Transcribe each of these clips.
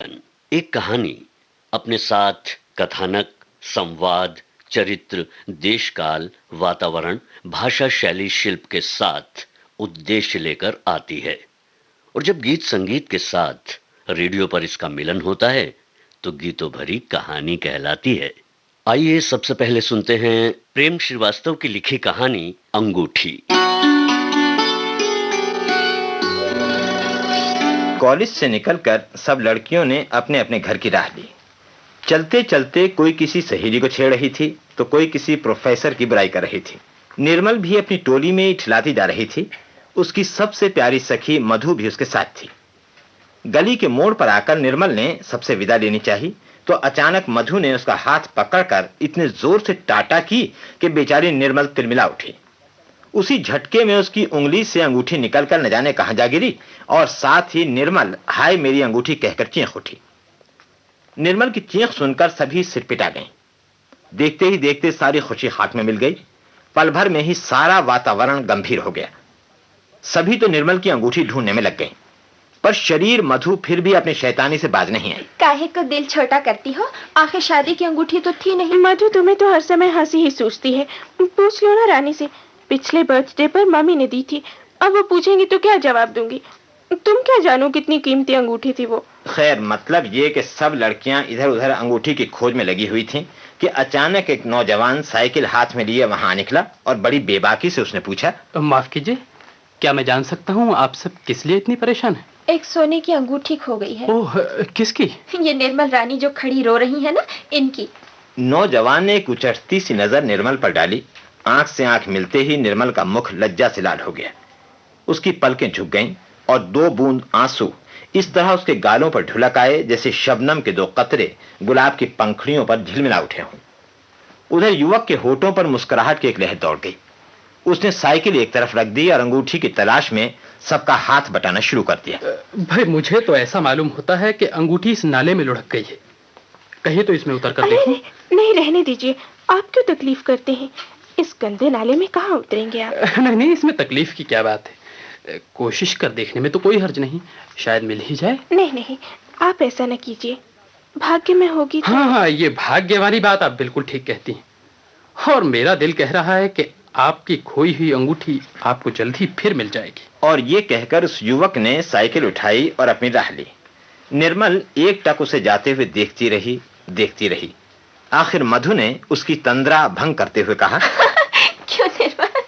एक कहानी अपने साथ कथानक, संवाद, चरित्र, देशकाल, वातावरण, भाषा, शैली, शिल्प के साथ उद्देश्य लेकर आती है। और जब गीत संगीत के साथ रेडियो पर इसका मिलन होता है तो गीतों भरी कहानी कहलाती है। आइए सबसे पहले सुनते हैं प्रेम श्रीवास्तव की लिखी कहानी अंगूठी। कॉलेज से निकलकर सब लड़कियों ने अपने अपने घर की राह ली। चलते चलते कोई किसी सहेली को छेड़ रही थी तो कोई किसी प्रोफेसर की बुराई कर रही थी। निर्मल भी अपनी टोली में ठिलाती जा रही थी। उसकी सबसे प्यारी सखी मधु भी उसके साथ थी। गली के मोड़ पर आकर निर्मल ने सबसे विदा लेनी चाहिए तो अचानक मधु ने उसका हाथ पकड़कर इतने जोर से टाटा की कि बेचारी निर्मल तिलमिला उठी। उसी झटके में उसकी उंगली से अंगूठी निकलकर न जाने कहां जा गिरी और साथ ही निर्मल हाय मेरी अंगूठी कहकर चीख उठी। निर्मल की चीख सुनकर सभी सिरपिटा गए। देखते ही देखते सारी खुशी खाक में मिल गई। पल भर में ही सारा वातावरण गंभीर हो गया। सभी तो निर्मल की अंगूठी ढूंढने में लग गए, पर शरीर मधु फिर भी अपने शैतानी से बाज नहीं आई। काहे को दिल छोटा करती हो? आखिर शादी की अंगूठी तो थी नहीं। मधु तुम्हें तो हर समय हंसी ही सूझती है। पूछ लो ना रानी से, पिछले बर्थडे पर मम्मी ने दी थी। अब वो पूछेंगी तो क्या जवाब दूंगी? तुम क्या जानो कितनी कीमती अंगूठी थी वो। खैर, मतलब ये कि सब लड़कियां इधर उधर अंगूठी की खोज में लगी हुई थीं कि अचानक एक नौजवान साइकिल हाथ में लिए वहां निकला और बड़ी बेबाकी से उसने पूछा, माफ कीजिए, क्या मैं जान सकता हूँ आप सब किस लिए इतनी परेशान हैं? एक सोने की अंगूठी खो गई है। ओह, किसकी? ये निर्मल रानी जो खड़ी रो रही है ना, इनकी। नौजवान ने एक उचटती सी नजर निर्मल पर डाली। आंख से आंख मिलते ही निर्मल का मुख लज्जा से लाल हो गया। उसकी पलकें झुक गईं और दो बूंद आंसू इस तरह उसके गालों पर ढुलक आए जैसे शबनम के दो कतरे गुलाब की पंखुड़ियों पर झिलमिला उठे हों। उधर युवक के होठों पर मुस्कुराहट की एक लहर दौड़ गई। उसने साइकिल एक तरफ रख दी और अंगूठी की तलाश में सबका हाथ बटाना शुरू कर दिया। भाई, मुझे तो ऐसा मालूम होता है कि अंगूठी इस नाले में लुढ़क गई है। कहिए तो इसमें उतर कर देखूं। नहीं, रहने दीजिए। आप क्यों तकलीफ करते हैं? इस गंदे नाले में कहाँ उतरेंगे आप? नहीं, इसमें तकलीफ की क्या बात है। कोशिश कर देखने में तो कोई हर्ज नहीं, शायद मिल ही जाए। नहीं, आप ऐसा न कीजिए। भाग्य में होगी तो... हाँ, ये भाग्य वाली बात आप बिल्कुल ठीक कहती हैं। और मेरा दिल कह रहा है कि आपकी खोई हुई अंगूठी आपको जल्द ही फिर मिल जाएगी। और ये कहकर उस युवक ने साइकिल उठाई और अपनी राह ली। निर्मल एक टक उसे जाते हुए देखती रही। आखिर मधु ने उसकी तंद्रा भंग करते हुए कहा, क्यों निर्मल,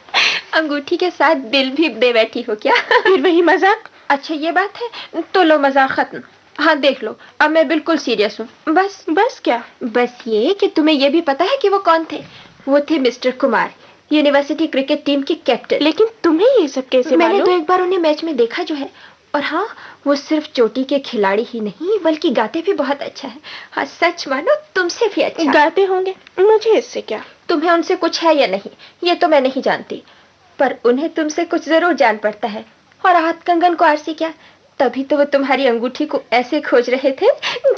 अंगूठी के साथ दिल भी दे बैठी हो क्या? फिर वही मजाक? अच्छा ये बात है, तो लो मजाक खत्म। हाँ देख लो, अब मैं बिल्कुल सीरियस हूँ। बस क्या? बस ये कि तुम्हें ये भी पता है कि वो कौन थे? वो थे mister Kumar, university cricket team के कैप्टन। लेकिन तुम्हें ये सब कैसे मालूम? मैंने तो एक बार उन्हें मैच में देखा जो है। और हाँ, वो सिर्फ चोटी के खिलाड़ी ही नहीं बल्कि गाते भी बहुत अच्छा है। हाँ सच मानो, तुमसे भी अच्छा गाते होंगे। मुझे इससे क्या? तुम्हें उनसे कुछ है या नहीं ये तो मैं नहीं जानती, पर उन्हें तुमसे कुछ जरूर जान पड़ता है। और हाथ कंगन को आरसी क्या, तभी तो वो तुम्हारी अंगूठी को ऐसे खोज रहे थे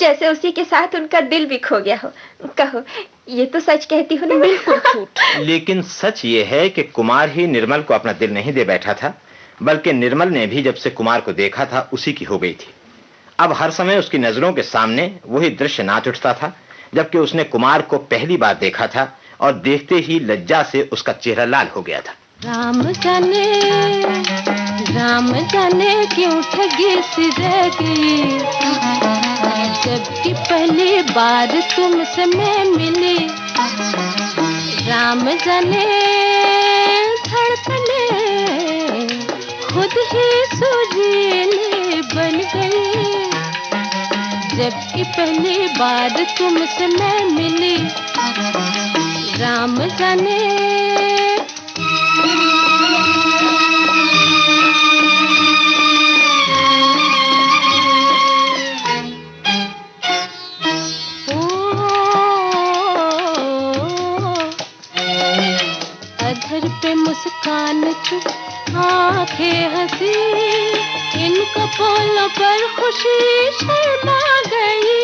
जैसे उसी के साथ उनका दिल भी खो गया हो। कहो, ये तो सच कहती हो ना? बिल्कुल झूठ। लेकिन सच ये है कि कुमार ही निर्मल को अपना दिल नहीं दे बैठा था, बल्कि निर्मल ने भी जब से कुमार को देखा था उसी की हो गई थी। अब हर समय उसकी नजरों के सामने वही दृश्य नाच उठता था जबकि उसने कुमार को पहली बार देखा था और देखते ही लज्जा से उसका चेहरा लाल हो गया था। राम जाने क्यों ठगी सी रह गई, जबकि पहली बार तुमसे मैं मिली। राम जाने धड़कने खुद ही सुरीली बन गई, जबकि पहली बार तुमसे मैं मिली। राम जाने अधर पे मुस्कान की आंखें हंसी, इनका बोलों पर खुशी शर्मा गई।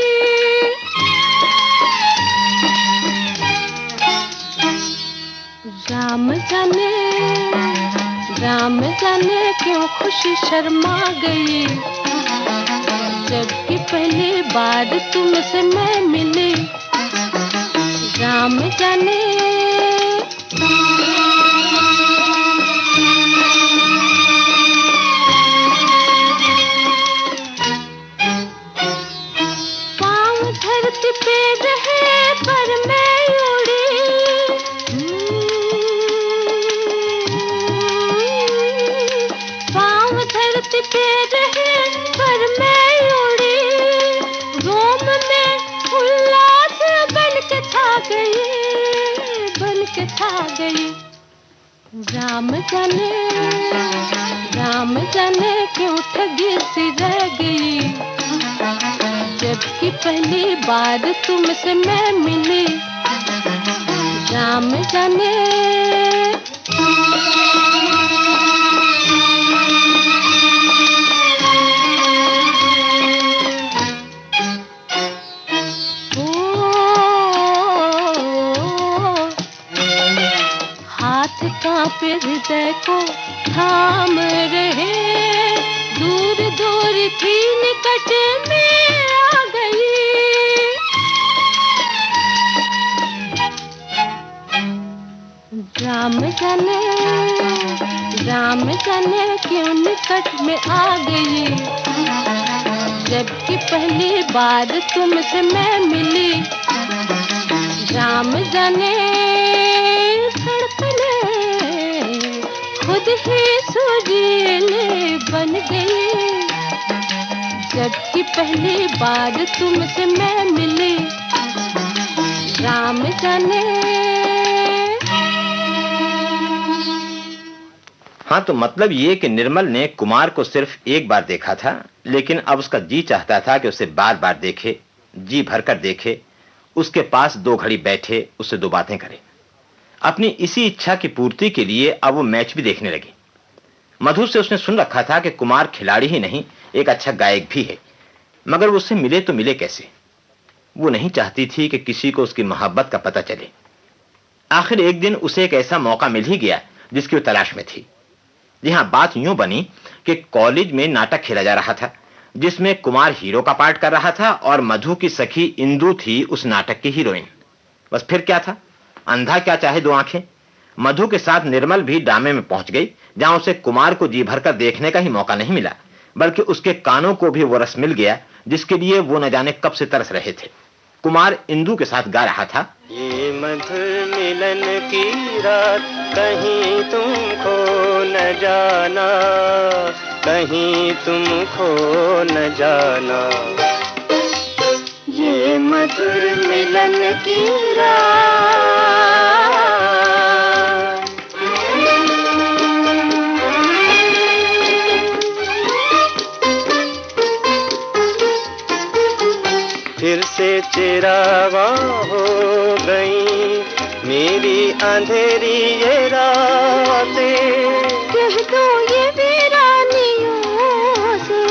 राम जाने क्यों खुशी शर्मा गई, जबकि पहली बार तुमसे मैं मिली, राम जाने। पाँव धरती पे रहे पर मैं उड़ी, पाँव धरती पे रहे पर मैं उड़ी, रोम में उल्लास बन के छा गई, बन के छा गई। राम जाने क्यों ठगी सी रह गई, जबकि पहली बार तुमसे मैं मिली, राम जाने। हाथ कांपे हृदय को थाम रहे, दूर दूर थी निकट में आ गई। राम जाने क्यों निकट में आ गई, जबकि पहली बार तुमसे मैं मिली, राम जाने। धड़कने खुद ही सुरीली बन गई, जबकि पहली बार तुमसे मैं मिली, राम जाने। हाँ, तो मतलब ये कि निर्मल ने कुमार को सिर्फ एक बार देखा था, लेकिन अब उसका जी चाहता था कि उसे बार बार देखे, जी भरकर देखे, उसके पास 2 घड़ी बैठे, उससे 2 बातें करे। अपनी इसी इच्छा की पूर्ति के लिए अब वो मैच भी देखने लगी। मधु से उसने सुन रखा था कि कुमार खिलाड़ी ही नहीं, एक अच्छा गायक भी है, मगर वो उससे मिले तो मिले कैसे? वो नहीं चाहती थी कि किसी को उसकी मोहब्बत का पता चले। आखिर एक दिन उसे एक ऐसा मौका मिल ही गया जिसकी वो तलाश में थी। जी हाँ, बात यूं बनी कि कॉलेज में नाटक खेला जा रहा था, जिसमें कुमार हीरो का पार्ट कर रहा था और मधु की सखी इंदु थी उस नाटक की हीरोइन। बस फिर क्या था, अंधा क्या चाहे 2 आंखें। मधु के साथ निर्मल भी ड्रामे में पहुंच गई, जहां उसे कुमार को जी भरकर देखने का ही मौका नहीं मिला, बल्कि उसके कानों को भी वो रस मिल गया जिसके लिए वो न जाने कब से तरस रहे थे। कुमार इंदु के साथ गा रहा था, ये मधुर मिलन की रात, कहीं तुम खो न जाना, कहीं तुम खो न जाना। ये मधुर मिलन की रात, फिर से चिरावा हो गई मेरी अंधेरी ये रातें। कह दो ये वीरानियों से,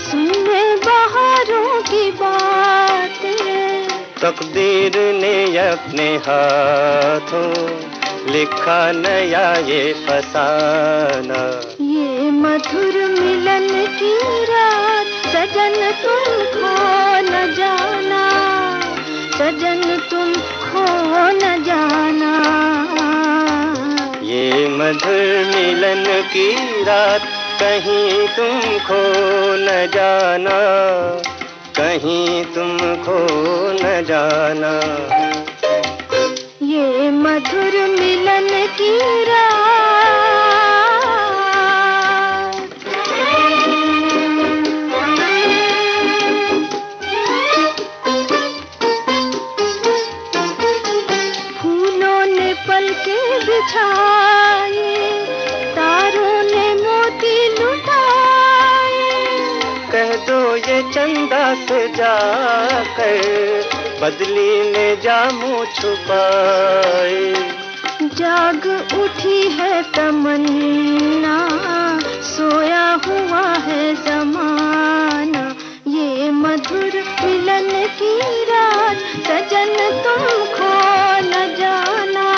सुने बहारों की बातें। तकदीर ने अपने हाथों लिखा नया ये फसाना। ये मधुर मिलन की रात, सजन तुम खो न जाना, सजन तुम खो न जाना। ये मधुर मिलन की रात, कहीं तुम खो न जाना, कहीं तुम खो न जाना। ये मधुर मिलन की रात। फूलों ने पलके बिछाए, तारों ने मोती लुटाए। कह दो ये चंदा से जाकर, बदली ने जामू छुपाए। जाग उठी है तमन्ना, सोया हुआ है जमाना। ये मधुर मिलन की रात, सजन तुम खो न जाना,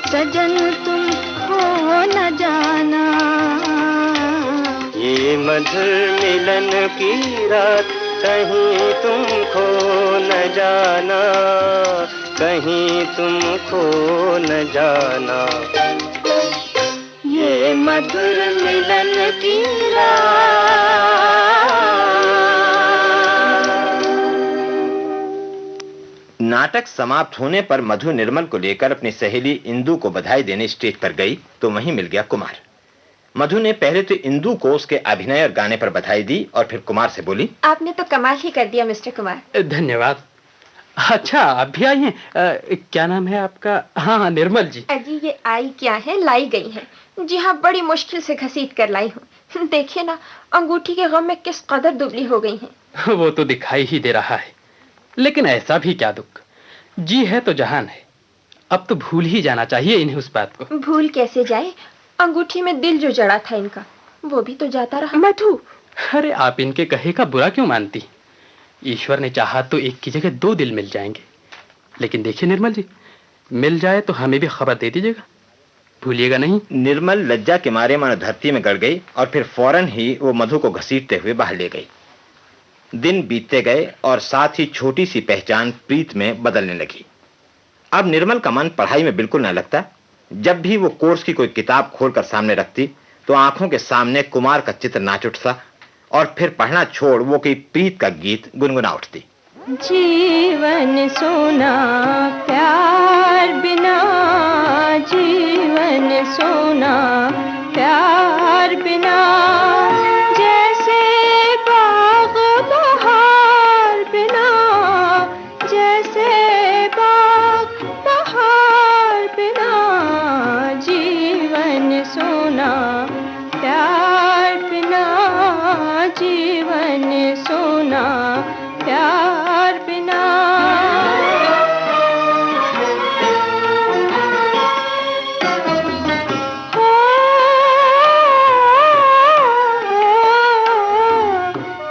सजन तुम खो न जाना। ये मधुर मिलन की रात, कहीं तुम खो न जाना, कहीं तुम खो न जाना। ये मधुर मिलन की रात। नाटक समाप्त होने पर मधु निर्मल को लेकर अपनी सहेली इंदु को बधाई देने स्टेज पर गई तो वहीं मिल गया कुमार। मधु ने पहले तो इंदु को उसके अभिनय और गाने पर बधाई दी और फिर कुमार से बोली, आपने तो कमाल ही कर दिया मिस्टर कुमार। धन्यवाद। अच्छा, आप भी आई हैं? क्या नाम है आपका? हाँ, निर्मल जी। अजी, ये आई क्या है, लाई गई है। जी हाँ, बड़ी मुश्किल से घसीट कर लाई हूँ। देखिए ना, अंगूठी के गम में किस कदर दुबली हो गई हैं। वो तो दिखाई ही दे रहा है, लेकिन ऐसा भी क्या दुख, जी है तो जहान है। अब तो भूल ही जाना चाहिए इन्हें उस बात को। भूल कैसे जाए, अंगूठी में दिल जो जड़ा था इनका, वो भी तो जाता रहा। मधु, अरे आप इनके कहे का बुरा क्यों मानती? ईश्वर ने चाहा तो एक की जगह दो दिल मिल जाएंगे। लेकिन देखिए निर्मल जी, मिल जाए तो हमें भी खबर दे दीजिएगा, भूलिएगा नहीं। निर्मल लज्जा के मारे मानो धरती में गड़ गई और फिर फौरन ही वो मधु को घसीटते हुए बाहर ले गई। दिन बीतते गए और साथ ही छोटी सी पहचान प्रीत में बदलने लगी। अब निर्मल का मन पढ़ाई में बिल्कुल न लगता। जब भी वो कोर्स की कोई किताब खोलकर सामने रखती तो आंखों के सामने कुमार का चित्र नाच उठता और फिर पढ़ना छोड़ वो कोई प्रीत का गीत गुनगुना उठती। जीवन सोना प्यार बिना, जीवन सोना प्यार बिना, जैसे बाग बहार बिना, जैसे बाग बहार बिना, जीवन सोना प्यार बिना, जीवन सोना प्यार बिना।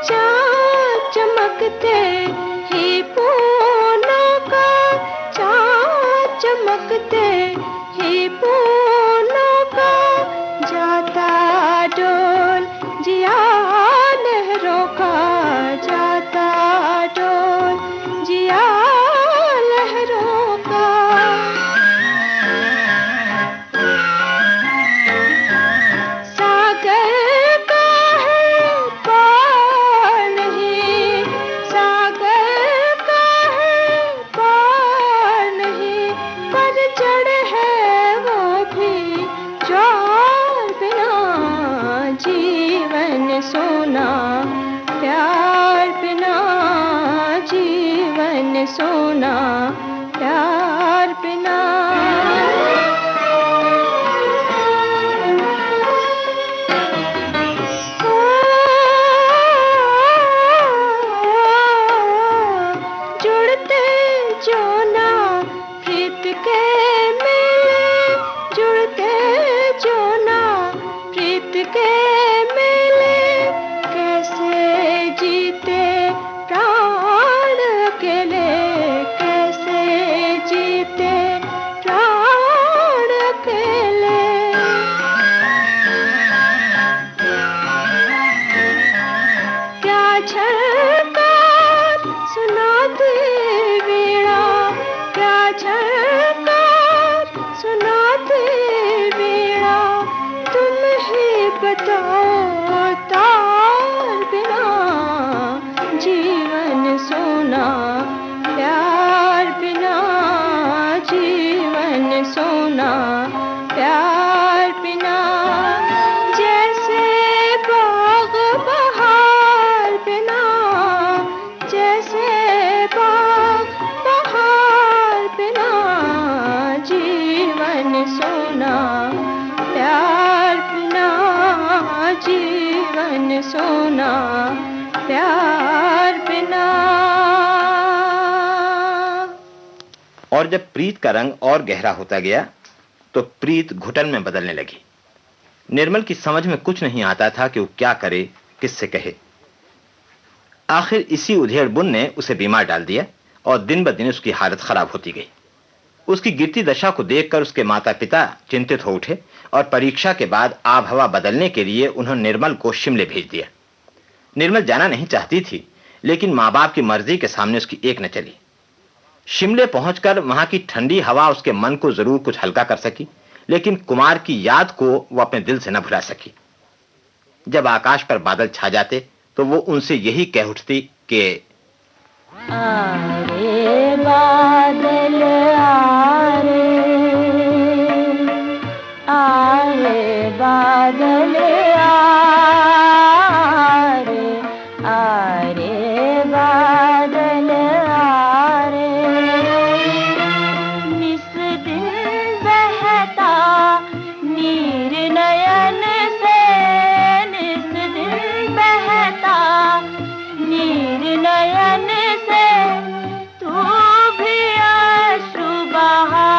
चाँद चमकते ही पूनों का, चाँद चमकते ही पूनों का, जाता डोल जिया लहरों का, जाता डोल जिया लहरों का। सागर का है पार नहीं, सागर का है पार नहीं, पर जड़ है वो भी ज्वार बिना, जीवन सोना प्यार बिना, जीवन सोना प्यार बिना। जुड़ते जो ना प्रीत के मेले, जुड़ते जो ना प्रीत के मेले, कैसे जीते प्राण अकेले, कैसे जीते प्राण अकेले। क्या झलकार सुनाती वीणा, क्या झलकार सुनाती वीणा, तुम ही बताओ तार बिना, जीवन सोना प्यार बिना, जीवन सोना प्यार बिना, जैसे बाग बहार बिना, जैसे बाग बहार बिना, जीवन सोना प्यार बिना, जीवन सोना प्यार बिना। और जब प्रीत का रंग और गहरा होता गया तो प्रीत घुटन में बदलने लगी। निर्मल की समझ में कुछ नहीं आता था कि वो क्या करे, किससे कहे। आखिर इसी उधेड़-बुन ने उसे बीमार डाल दिया और दिन ब दिन उसकी हालत खराब होती गई। उसकी गिरती दशा को देखकर उसके माता पिता चिंतित हो उठे और परीक्षा के बाद आब हवा बदलने के लिए उन्होंने निर्मल को शिमले भेज दिया। निर्मल जाना नहीं चाहती थी, लेकिन माँ बाप की मर्जी के सामने उसकी एक न चली। शिमले पहुंचकर वहां की ठंडी हवा उसके मन को जरूर कुछ हल्का कर सकी, लेकिन कुमार की याद को वो अपने दिल से न भुला सकी। जब आकाश पर बादल छा जाते तो वो उनसे यही कह उठती कि आरे बादल आरे, आरे बादल आरे, आरे बादल आरे, निस दिन बहता नीर नयन से, निस दिन बहता नीर नयन से, तू भी अश्रु बहारे,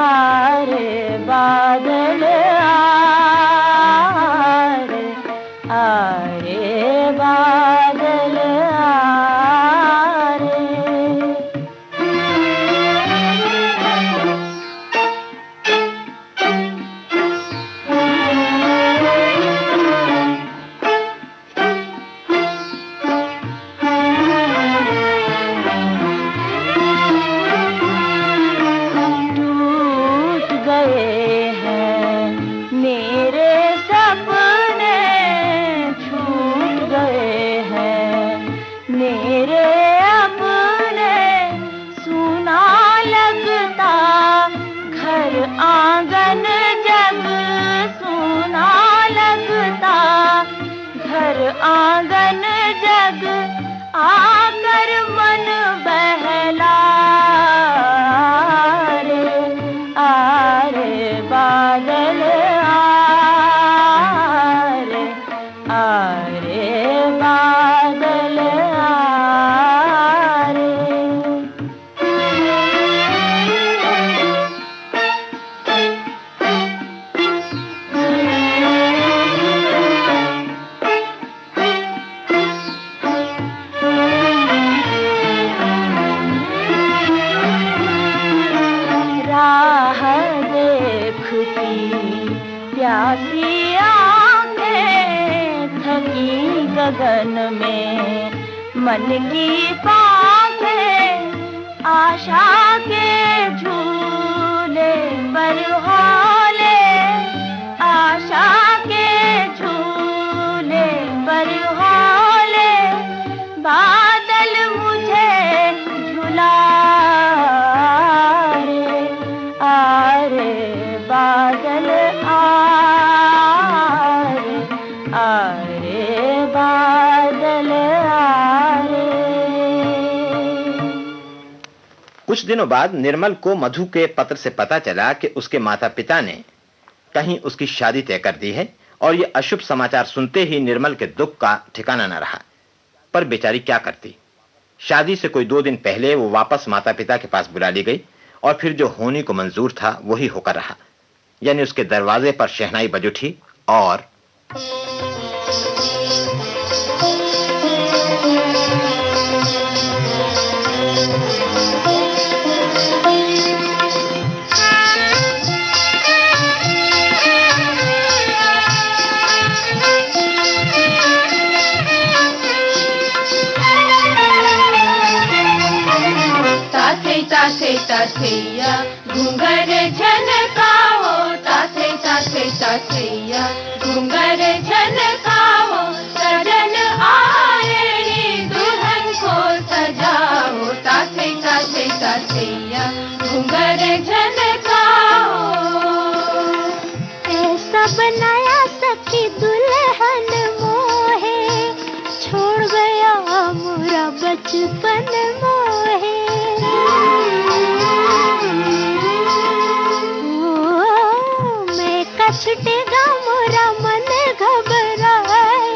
आरे बादल आरे, आरे बादल आरे। टूट गए हैं मेरे सपने, छूट गए हैं मेरे अपने, सुना लगता घर आंगन जग, सुना लगता घर आंगन जग, आकर मन बहला रे, आरे बादल आरे, आरे बादल आरे। राह देखती प्यासी आंखें, थकी गगन में मन की पाखें, आशा के झूले पर हौले, आशा के झूले पर हौले, बादल मुझे झुला रे, आरे बादल आरे, आरे बादल आरे। कुछ दिनों बाद निर्मल को मधु के पत्र से पता चला कि उसके माता पिता ने कहीं उसकी शादी तय कर दी है, और यह अशुभ समाचार सुनते ही निर्मल के दुख का ठिकाना न रहा। पर बेचारी क्या करती। शादी से कोई 2 दिन पहले वो वापस माता पिता के पास बुला ली गई, और फिर जो होने को मंजूर था वही होकर रहा। यानी उसके दरवाजे पर शहनाई बज उठी और ताथे ताथैया घूंघर झनकाओ, ताथे ताथे ताथैया घूंघर झनकाओ, सजन आए रे दुल्हन को सजाओ, ताथे ताथे ताथैया घूंघर झनकाओ। ऐसा बनाया सखी दुल्हन मोहे, छोड़ गया मोरा बचपन मोहे, छुटेगा मोरा मन घबरा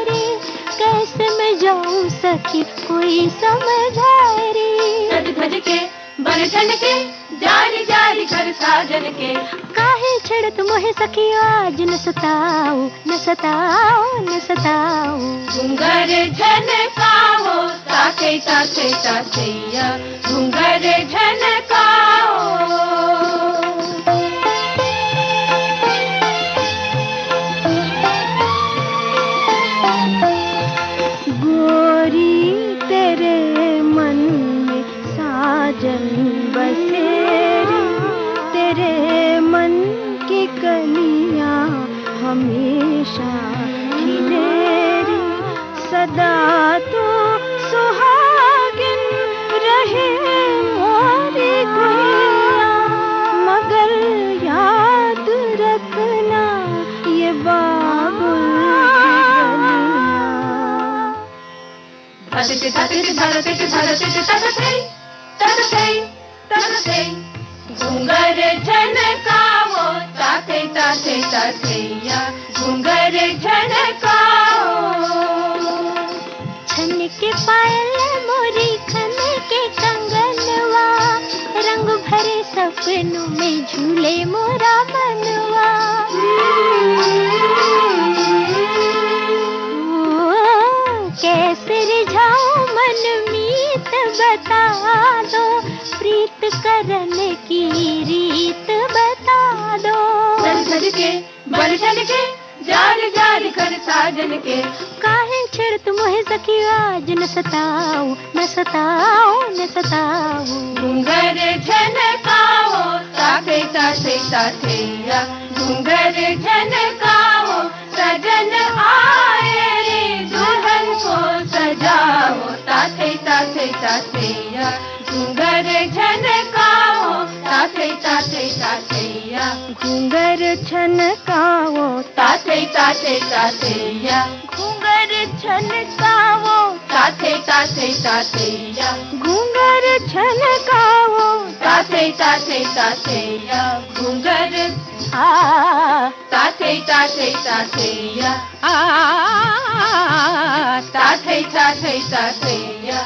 रे, कैसे मैं जाऊं सखी कोई समझा रे। सज धज के बन ठन के जारी जारी घर साजन के, काहे छेड़त मोहे सखी आज न सताओ न सताओ न सताओ। घूंघर झनकाओ ताथे ताथे ताथैया घूंघर झनकाओ। हमेशा खिलेरी सदा तो सुहागिन रहे मोरी गुड़िया, मगर याद रखना ये बाबुल की गलियां। घुंगर झनकाओ ताते ताते तातैया, घुंगर झनकाओ। छन के पायल मोरी खन के कंगनवा, रंग भरे सपनों में झूले मोरा मनवा। कैसे रिझाऊं मन मीत बता दो, प्रीत करने की रीत बता दो। चल के बल चल के जार जार कर साजन के, काहे छेड़ तुम है सखिया, आज न सताओ न सताओ न सताओ। घुंगर झनकाओ ताते ताते तातैया, घुंगर झनकाओ। सजन आए रे दुल्हन को सजाओ ताते ताते तातैया, घुंगर झनकाओ ताते ताते तातैया, घुंगर झनकाओ ताते ताते तातैया, घुंगर झनकाओ ताते ताते तातैया, घुंगर झनकाओ ताते ताते तातैया, घुंगर ताते ताते तातैया, ताते ताते तातैया।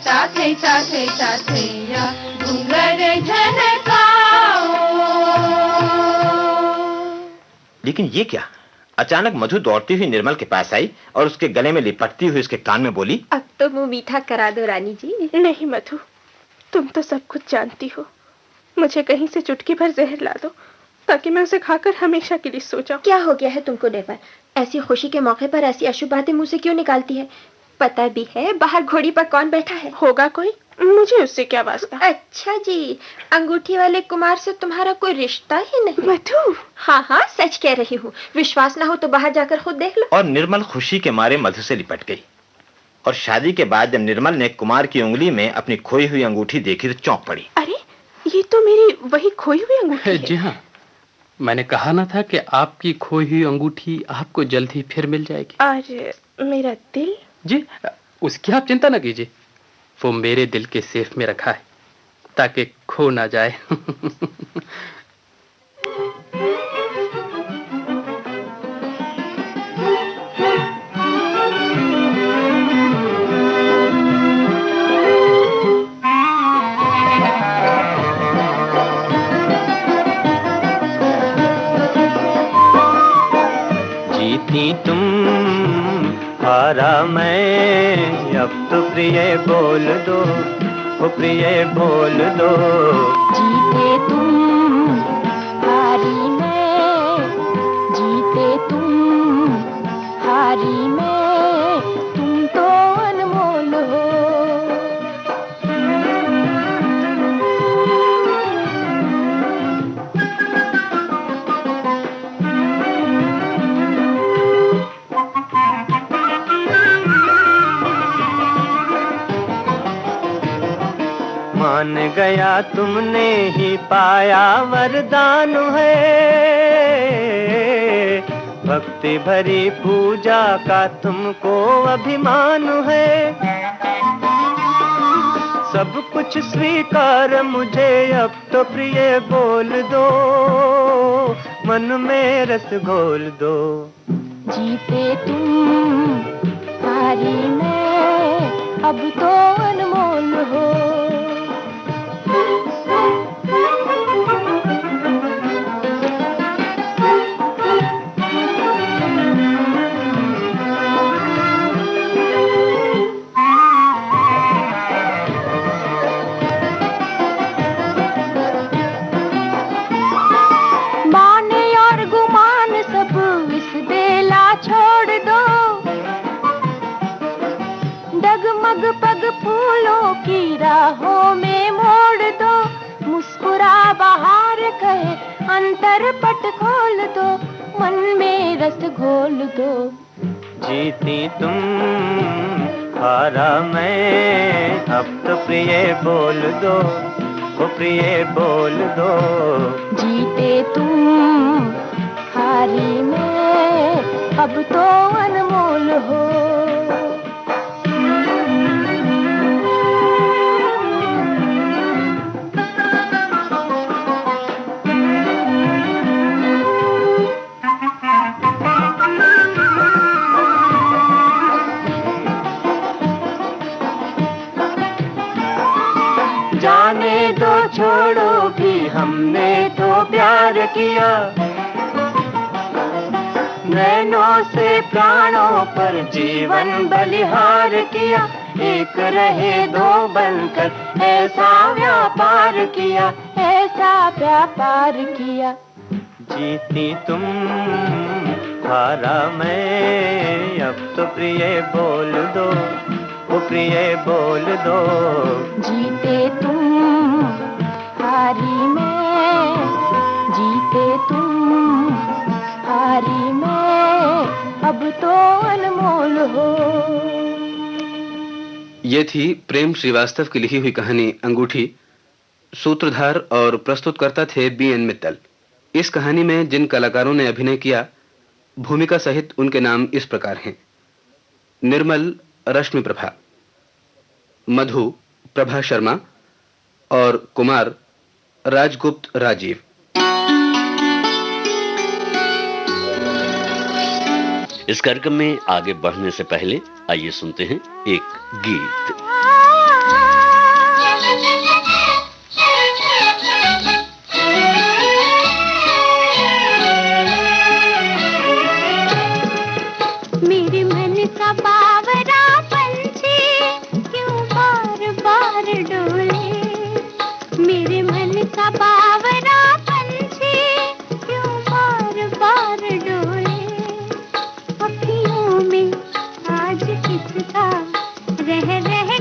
ताते ताते तातैया, घुंगर झनकाओ। लेकिन ये क्या? अचानक मधु दौड़ती हुई निर्मल के पास आई और उसके गले में लिपटती हुई उसके कान में बोली, अब तो मुंह मीठा करा दो रानी जी। नहीं मधु, तुम तो सब कुछ जानती हो। मुझे कहीं से चुटकी भर जहर ला दो, ताकि मैं उसे खाकर हमेशा के लिए सो जाऊं। क्या हो गया है तुमको निर्मल? ऐसी खुशी के मौके पर ऐसी अशुभ बातें मुंह से क्यों निकालती है? पता भी है बाहर घोड़ी पर कौन बैठा है? होगा कोई, मुझे उससे क्या वास्ता। अच्छा जी, अंगूठी वाले कुमार से तुम्हारा कोई रिश्ता ही नहीं? मधु। हाँ हाँ सच कह रही हूँ, विश्वास ना हो तो बाहर जाकर खुद देख लो। और निर्मल खुशी के मारे मधु से लिपट गई। और शादी के बाद जब निर्मल ने कुमार की उंगली में अपनी खोई हुई अंगूठी देखी तो चौंक पड़ी। अरे ये तो मेरी वही खोई हुई अंगूठी है। जी हाँ, मैंने कहा ना था कि आपकी खोई हुई अंगूठी आपको जल्द ही फिर मिल जाएगी। और मेरा दिल? जी, उसकी आप चिंता न कीजिए, वो मेरे दिल के सेफ में रखा है ताकि खो ना जाए। जीती तुम हारा मैं, अब तो प्रिय बोल दो, ओ प्रिय बोल दो। जीते तुम हारी मैं, जीते तुम हारी मैं, तुम तो अनमोल हो। मान गया तुमने ही पाया वरदान है, भक्ति भरी पूजा का तुमको अभिमान है। सब कुछ स्वीकार मुझे, अब तो प्रिय बोल दो, मन में रस घोल दो। जीते तुम हारी मैं, अब तो अनमोल हो। मुस्कुरा बहार कहे, अंतर पट खोल दो, मन में रस घोल दो। जीती तुम हारा मैं, अब तो प्रिय बोल दो, ओ प्रिय बोल दो। जीते तुम हारी मैं, अब तो अनमोल हो। जाने दो छोड़ो भी, हमने तो प्यार किया, नैनों से प्राणों पर जीवन बलिहार किया। एक रहे दो बनकर ऐसा व्यापार किया, ऐसा व्यापार किया। जीती तुम हारा मैं, अब तो प्रिय बोल दो, ओ प्रिय बोल दो। जीते तुम हारी मैं, जीते तुम हारी मैं, अब तो अनमोल हो। ये थी प्रेम श्रीवास्तव की लिखी हुई कहानी अंगूठी। सूत्रधार और प्रस्तुतकर्ता थे B.N. मित्तल। इस कहानी में जिन कलाकारों ने अभिनय किया, भूमिका सहित उनके नाम इस प्रकार हैं: निर्मल रश्मि प्रभा, मधु प्रभा शर्मा और कुमार राजगुप्त राजीव। इस कार्यक्रम में आगे बढ़ने से पहले आइए सुनते हैं एक गीत। मेरे मन का बावरा पंछी क्यों बार बार डोले, मेरे मन का बावरा पंछी क्यों बार बार डोले। अखियों में आज किसका रह रह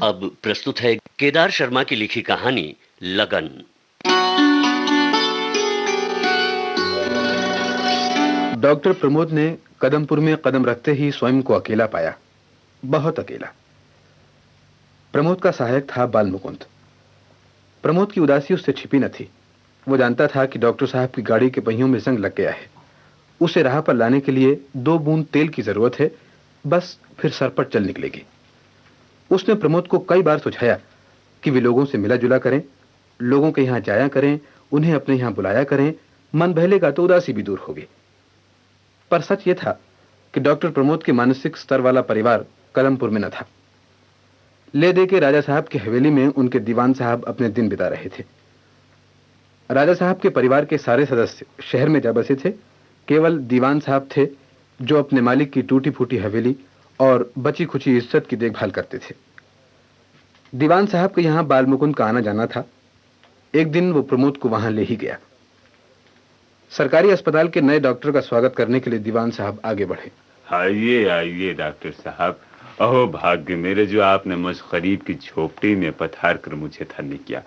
अब प्रस्तुत है केदार शर्मा की लिखी कहानी लगन। डॉक्टर प्रमोद ने कदमपुर में कदम रखते ही स्वयं को अकेला पाया, बहुत अकेला। प्रमोद का सहायक था बाल मुकुंद। प्रमोद की उदासी उससे छिपी न थी। वो जानता था कि डॉक्टर साहब की गाड़ी के पहियों में जंग लग गया है। उसे राह पर लाने के लिए 2 बूंद तेल की जरूरत है, बस फिर सरपट चल निकलेगी। उसने प्रमोद को कई बार सुझाया कि वे लोगों से मिला जुला करें, लोगों के यहां जाया करें, उन्हें अपने यहां बुलाया करें, मन बहलेगा तो उदासी भी दूर होगी। पर सच यह था कि डॉक्टर प्रमोद के मानसिक स्तर वाला परिवार कदमपुर में न था। ले दे के राजा साहब की हवेली में उनके दीवान साहब अपने दिन बिता रहे थे। राजा साहब के परिवार के सारे सदस्य शहर में जा बसे थे। केवल दीवान साहब थे जो अपने मालिक की टूटी फूटी हवेली और बची खुची इज्जत की देखभाल करते थे। दीवान साहब के यहां बाल मुकुंद का आना जाना था। एक दिन वो प्रमोद को वहां ले ही गया। सरकारी अस्पताल के नए डॉक्टर का स्वागत करने के लिए दीवान साहब आगे बढ़े। आइए आइए डॉक्टर साहब। अहो भाग्य मेरे जो आपने मुझ गरीब की झोपड़ी में पधार कर मुझे धन्य किया।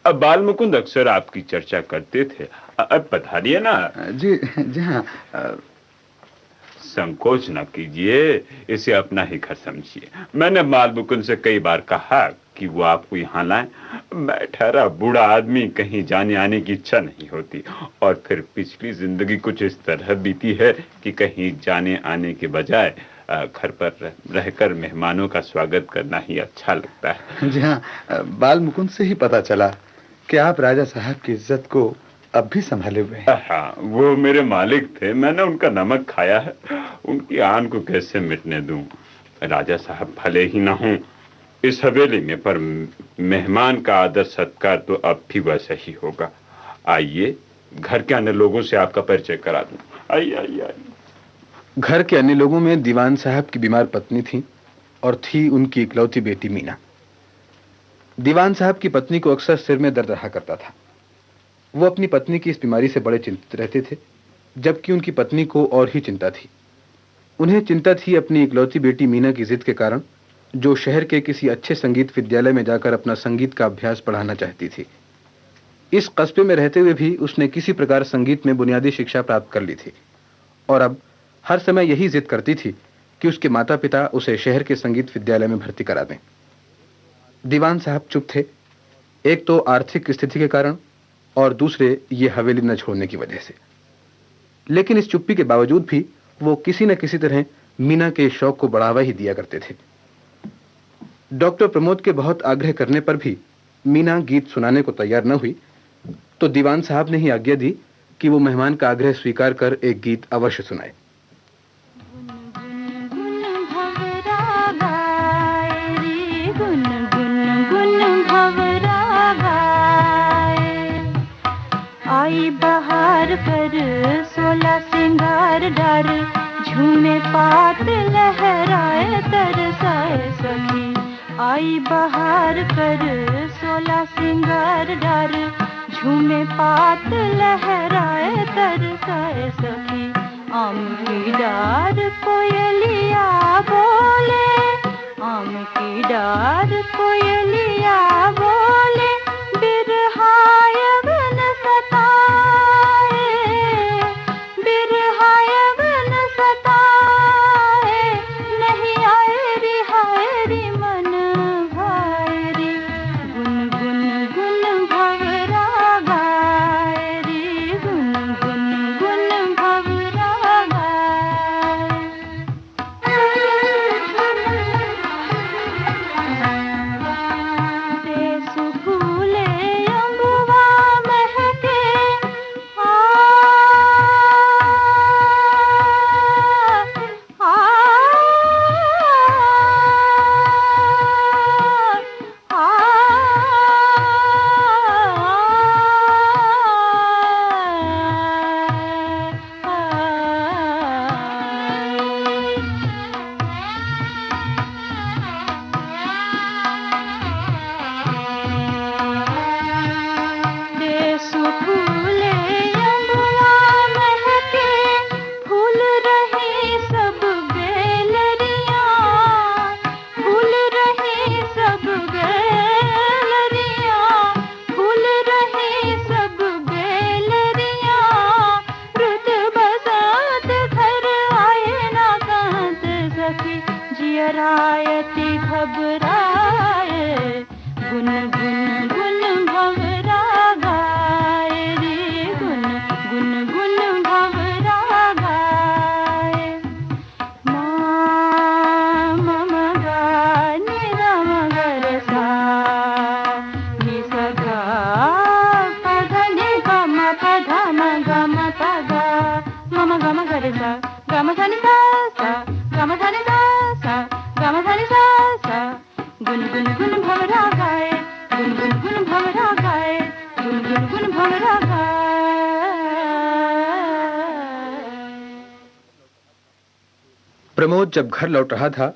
अब बाल मुकुंद अक्सर आपकी चर्चा करते थे। अब पधारिए ना। जी जी हाँ। संकोच न कीजिए, इसे अपना ही घर समझिए। मैंने बाल मुकुंद से कई बार कहा कि वो आपको यहाँ लाएं। मैं ठहरा बूढ़ा आदमी, कहीं जाने आने की इच्छा नहीं होती। और फिर पिछली जिंदगी कुछ इस तरह बीती है कि कहीं जाने आने के बजाय घर पर रहकर मेहमानों का स्वागत करना ही अच्छा लगता है। जी हाँ, बाल मुकुंद से ही पता चला कि आप राजा साहब की इज्जत को अब भी संभाले हुए हैं। हाँ, वो मेरे मालिक थे, मैंने उनका नमक खाया है, उनकी आन को कैसे मिटने दूं। राजा साहब भले ही ना हों इस हवेली में, पर मेहमान का आदर सत्कार तो अब भी वैसा ही होगा। आइए, घर के अन्य लोगों से आपका परिचय करा दूं। आइए आइए आइए। घर के अन्य लोगों में दीवान साहब की बीमार पत्नी थी और थी उनकी इकलौती बेटी मीना। दीवान साहब की पत्नी को अक्सर सिर में दर्द रहा करता था। वो अपनी पत्नी की इस बीमारी से बड़े चिंतित रहते थे, जबकि उनकी पत्नी को और ही चिंता थी। उन्हें चिंता थी अपनी इकलौती बेटी मीना की जिद के कारण, जो शहर के किसी अच्छे संगीत विद्यालय में जाकर अपना संगीत का अभ्यास बढ़ाना चाहती थी। इस कस्बे में रहते हुए भी उसने किसी प्रकार संगीत में बुनियादी शिक्षा प्राप्त कर ली थी और अब हर समय यही जिद करती थी कि उसके माता पिता उसे शहर के संगीत विद्यालय में भर्ती करा दें। दीवान साहब चुप थे, एक तो आर्थिक स्थिति के कारण और दूसरे ये हवेली न छोड़ने की वजह से। लेकिन इस चुप्पी के बावजूद भी वो किसी न किसी तरह मीना के शौक को बढ़ावा ही दिया करते थे। डॉक्टर प्रमोद के बहुत आग्रह करने पर भी मीना गीत सुनाने को तैयार न हुई, तो दीवान साहब ने ही आज्ञा दी कि वो मेहमान का आग्रह स्वीकार कर एक गीत अवश्य सुनाए। आई बहार पर 16 सिंगार डार, झूमे पात लहराए तरसाए सखी। आई बहार पर 16 सिंगार डार, झूमे पात लहराए तरसाए सखी। आम की डार कोयलिया बोले, आम की डार कोयलिया बोले, बिरहाय बन सताए, बिरहाय बन सताए, नहीं आए रे हाय रे मन भाए रे, गुन गुन गुन भवरा गाए रे, गुन गुन गुन भवरा गाए। गुनगुन गुन भंवरा गाए, गुनगुन गुन भंवरा गाए, गुनगुन गुन भंवरा गाए। प्रमोद जब घर लौट रहा था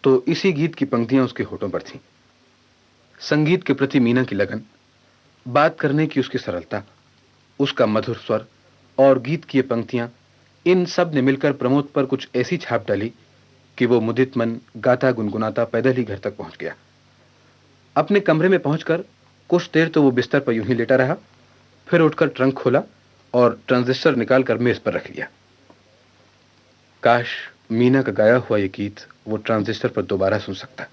तो इसी गीत की पंक्तियां उसके होठों पर थीं। संगीत के प्रति मीना की लगन, बात करने की उसकी सरलता, उसका मधुर स्वर और गीत की ये पंक्तियां, इन सब ने मिलकर प्रमोद पर कुछ ऐसी छाप डाली कि वो मुदित मन गाता गुनगुनाता पैदल ही घर तक पहुंच गया। अपने कमरे में पहुंचकर कुछ देर तो वो बिस्तर पर यूं ही लेटा रहा, फिर उठकर ट्रंक खोला और ट्रांजिस्टर निकालकर मेज पर रख लिया। काश मीना का गाया हुआ ये गीत वो ट्रांजिस्टर पर दोबारा सुन सकता।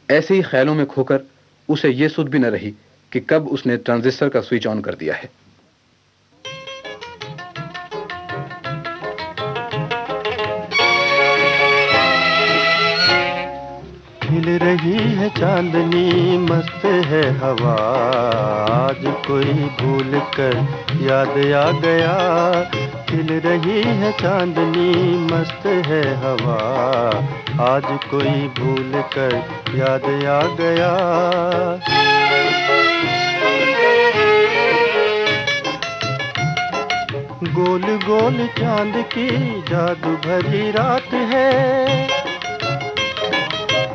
ऐसे ही ख्यालों में खोकर उसे ये सुध भी न रही कि कब उसने ट्रांजिस्टर का स्विच ऑन कर दिया है। खिल रही है चांदनी, मस्त है हवा, आज कोई भूल कर याद आ गया। खिल रही है चांदनी, मस्त है हवा, आज कोई भूल कर याद आ गया। गोल गोल चांद की जादू भरी रात है,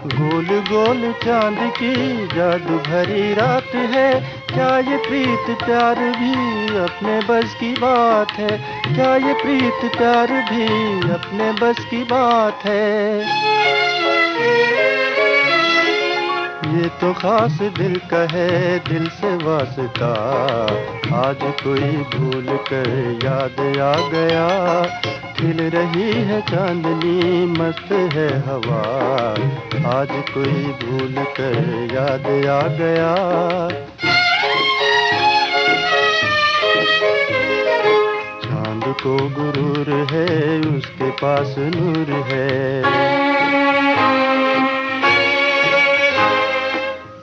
गोल गोल चांद की जादू भरी रात है। क्या ये प्रीत प्यार भी अपने बस की बात है, क्या ये प्रीत प्यार भी अपने बस की बात है। ये तो खास दिल का है, दिल से वास्ता, आज कोई भूल कर याद आ गया। खिल रही है चांदनी, मस्त है हवा, आज कोई भूल कर याद आ गया। चांद को गुरूर है, उसके पास नूर है।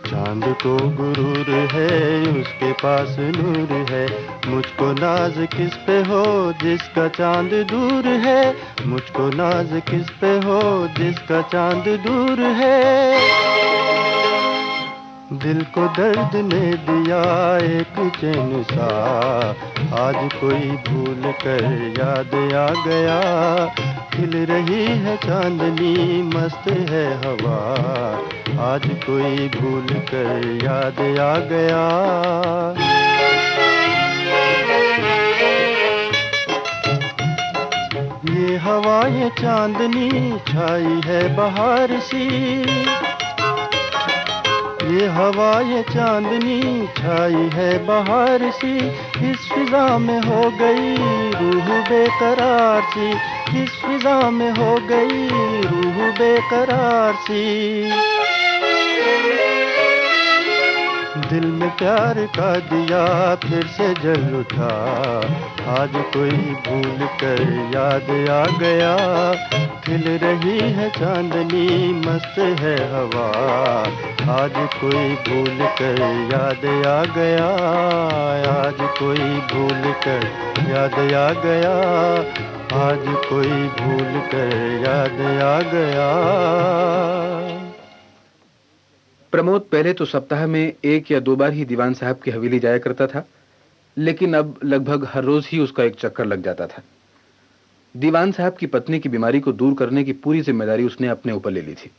चांद को गुरूर है, उसके पास नूर है। मुझको नाज किस पे हो जिसका चांद दूर है, मुझको नाज किस पे हो जिसका चांद दूर है। दिल को दर्द ने दिया एक चैन सा, आज कोई भूल कर याद आ गया। खिल रही है चांदनी, मस्त है हवा, आज कोई भूल कर याद आ गया। ये हवा ये चांदनी छाई है बहार सी, ये हवा ये चांदनी छाई है बहार सी। इस फिजा में हो गई रूह बेकरार सी, इस फिजा में हो गई रूह बेकरार सी। दिल में प्यार का दिया फिर से जल उठा, आज कोई भूल कर याद आ गया। खिल रही है चांदनी, मस्त है हवा, आज कोई भूल कर याद आ गया। आज कोई भूल कर याद आ गया, आज कोई भूल कर याद आ गया। प्रमोद पहले तो सप्ताह में 1 या 2 बार ही दीवान साहब की हवेली जाया करता था, लेकिन अब लगभग हर रोज ही उसका एक चक्कर लग जाता था। दीवान साहब की पत्नी की बीमारी को दूर करने की पूरी जिम्मेदारी उसने अपने ऊपर ले ली थी।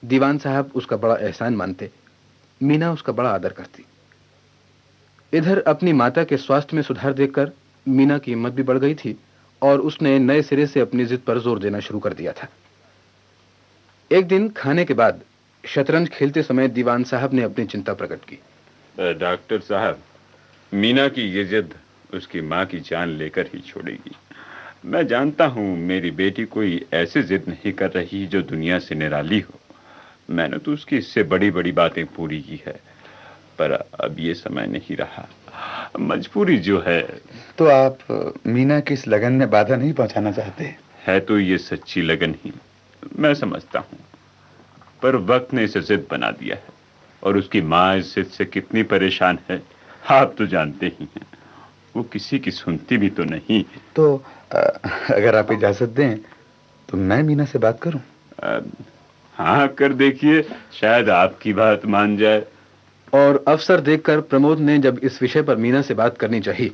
दीवान साहब उसका बड़ा एहसान मानते, मीना उसका बड़ा आदर करती। इधर अपनी माता के स्वास्थ्य में सुधार देखकर मीना की हिम्मत भी बढ़ गई थी और उसने नए सिरे से अपनी जिद पर जोर देना शुरू कर दिया था। एक दिन खाने के बाद शतरंज खेलते समय दीवान साहब ने अपनी चिंता प्रकट की। डॉक्टर साहब, मीना की ये जिद उसकी माँ की जान लेकर ही छोड़ेगी। मैं जानता हूँ मेरी बेटी कोई ऐसी जिद नहीं कर रही जो दुनिया से निराली हो। मैंने तो उसकी इससे बड़ी बड़ी बातें पूरी की है, पर अब ये समय नहीं रहा, मजबूरी जो है। तो आप मीना की इस लगन में बाधा नहीं पहुंचाना चाहते? है तो ये सच्ची लगन ही, मैं समझता हूँ, पर वक्त ने इसे जिद बना दिया है और उसकी माँ इस जिद से कितनी परेशान है आप तो जानते ही हैं। वो किसी की सुनती भी तो नहीं। तो अगर आप इजाजत दें तो मैं मीना से बात करूं? हाँ कर देखिए, शायद आपकी बात मान जाए। और अवसर देखकर प्रमोद ने जब इस विषय पर मीना से बात करनी चाहिए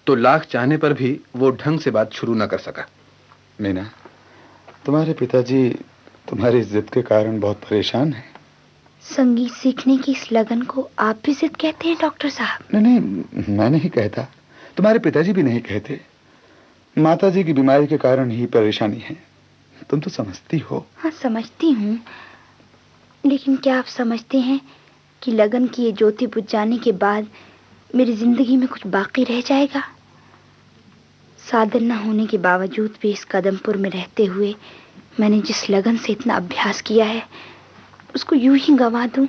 तो लाख चाहने पर भी वो ढंग से बात शुरू न कर सका। मीना, तुम्हारे पिताजी तुम्हारी जिद के कारण बहुत परेशान हैं। संगीत सीखने की इस लगन को आप भी जिद कहते हैं डॉक्टर साहब? नहीं, मैं नहीं कहता, तुम्हारे पिताजी भी नहीं कहते। माताजी की बीमारी के कारण ही परेशानी है, तुम तो समझती हो। हाँ समझती हूँ, लेकिन क्या आप समझते हैं कि लगन की ये ज्योति बुझ जाने के बाद मेरी जिंदगी में कुछ बाकी रह जाएगा? साधन न होने के बावजूद भी इस कदमपुर में रहते हुए मैंने जिस लगन से इतना अभ्यास किया है उसको यूं ही गंवा दूं।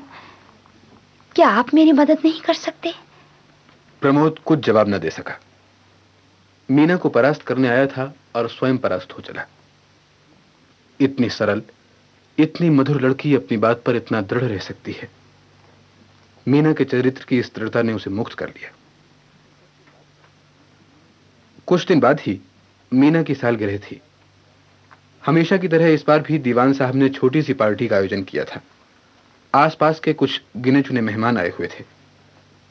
क्या आप मेरी मदद नहीं कर सकते? प्रमोद कुछ जवाब न दे सका। मीना को परास्त करने आया था और स्वयं परास्त हो चला। इतनी सरल, इतनी मधुर लड़की अपनी बात पर इतना दृढ़ रह सकती है। मीना के चरित्र की इस दृढ़ता ने उसे मुक्त कर लिया। कुछ दिन बाद ही मीना की सालगिरह थी। हमेशा की तरह इस बार भी दीवान साहब ने छोटी सी पार्टी का आयोजन किया था। आसपास के कुछ गिने चुने मेहमान आए हुए थे।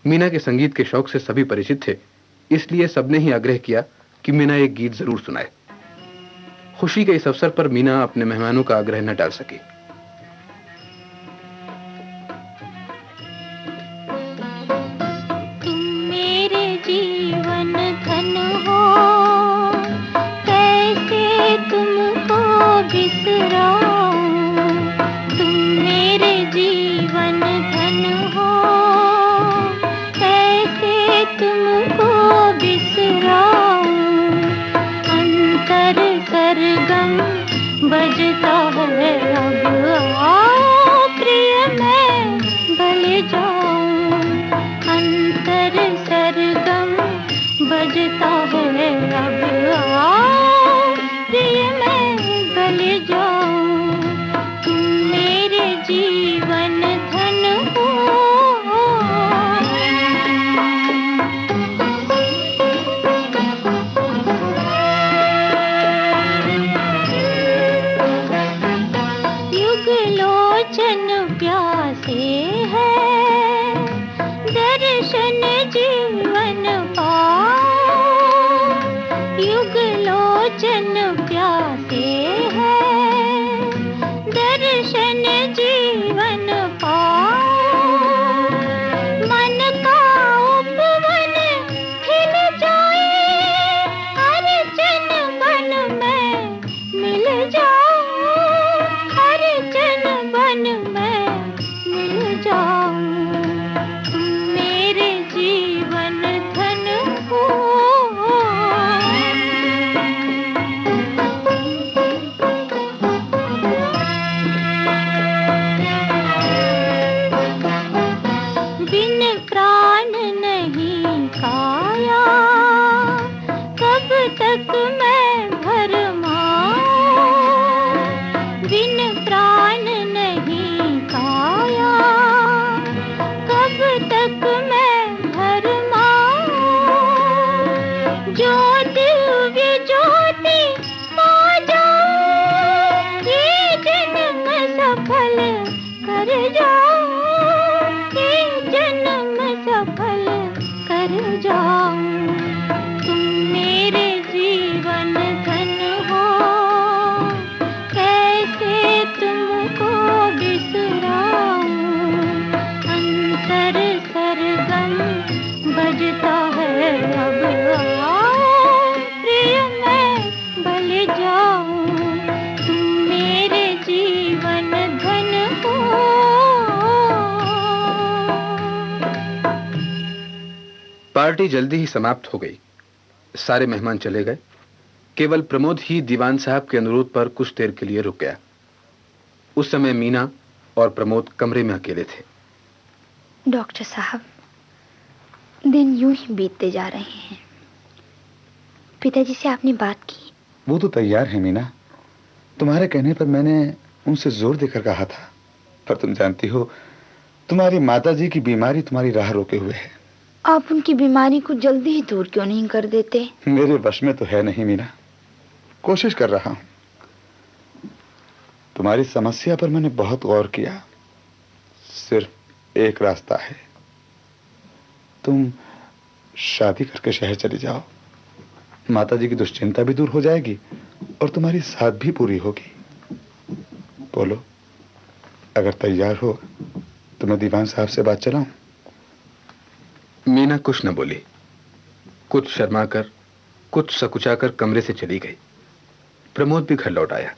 मीना के संगीत के शौक से सभी परिचित थे, इसलिए सबने ही आग्रह किया कि मीना एक गीत जरूर सुनाए। खुशी के इस अवसर पर मीना अपने मेहमानों का आग्रह न टाल सकी। तुम मेरे जीवन धन हो, कैसे तुमको बिसराऊं। तुम मेरे जीवन धन हो, कैसे तुमको बिसराऊं। अंतर सरगम बजता है अब, आओ प्रिय मैं भले जाऊं। अंतर सरगम बजता है अब, आओ प्रिय मैं भले जाऊं। तुम मेरे जीवन धन हो। युगलोचन प्यासे है, दर्शन जीवन पाओ। युगलोचन प्यासे है, दर्शन जीवन पाओ। मन का उपवन खिल जाए, हर जन मन में मिल जाऊं। हर जन मन में मिल जाऊं। तुम मेरे जीवन धन हो। बिन प्राण नहीं काया, कब तक मैं भरमाऊं। बिन प्राण नहीं काया, कब तक मैं भरमाऊं। जो दिव्य ज्योति पा जाऊं, ये जन्म सफल कर जाऊं। ये जन्म सफल कर जाऊं। तुम मेरे जीवन धन हो, कैसे तुमको बिसराऊं। अंतर सरगम बजता है अब, आओ प्रिय मैं भले जाऊं। तुम मेरे जीवन धन हो। पार्टी जल्दी ही समाप्त हो गई। सारे मेहमान चले गए। केवल प्रमोद ही दीवान साहब के अनुरोध पर कुछ देर के लिए रुक गया। उस समय मीना और प्रमोद कमरे में अकेले थे। डॉक्टर साहब, दिन यूं ही बीतते जा रहे हैं। पिताजी से आपने बात की? वो तो तैयार है मीना, तुम्हारे कहने पर मैंने उनसे जोर देकर कहा था, पर तुम जानती हो तुम्हारी माताजी की बीमारी तुम्हारी राह रोके हुए है। आप उनकी बीमारी को जल्दी ही दूर क्यों नहीं कर देते? मेरे वश में तो है नहीं मीना, कोशिश कर रहा हूं। तुम्हारी समस्या पर मैंने बहुत गौर किया। सिर्फ एक रास्ता है, तुम शादी करके शहर चली जाओ। माताजी की दुश्चिंता भी दूर हो जाएगी और तुम्हारी साथ भी पूरी होगी। बोलो, अगर तैयार हो तो मैं दीवान साहब से बात चलाऊं? मीना कुछ न बोली। कुछ शर्माकर, कुछ सकुचाकर कमरे से चली गई। प्रमोद भी घर लौट आया।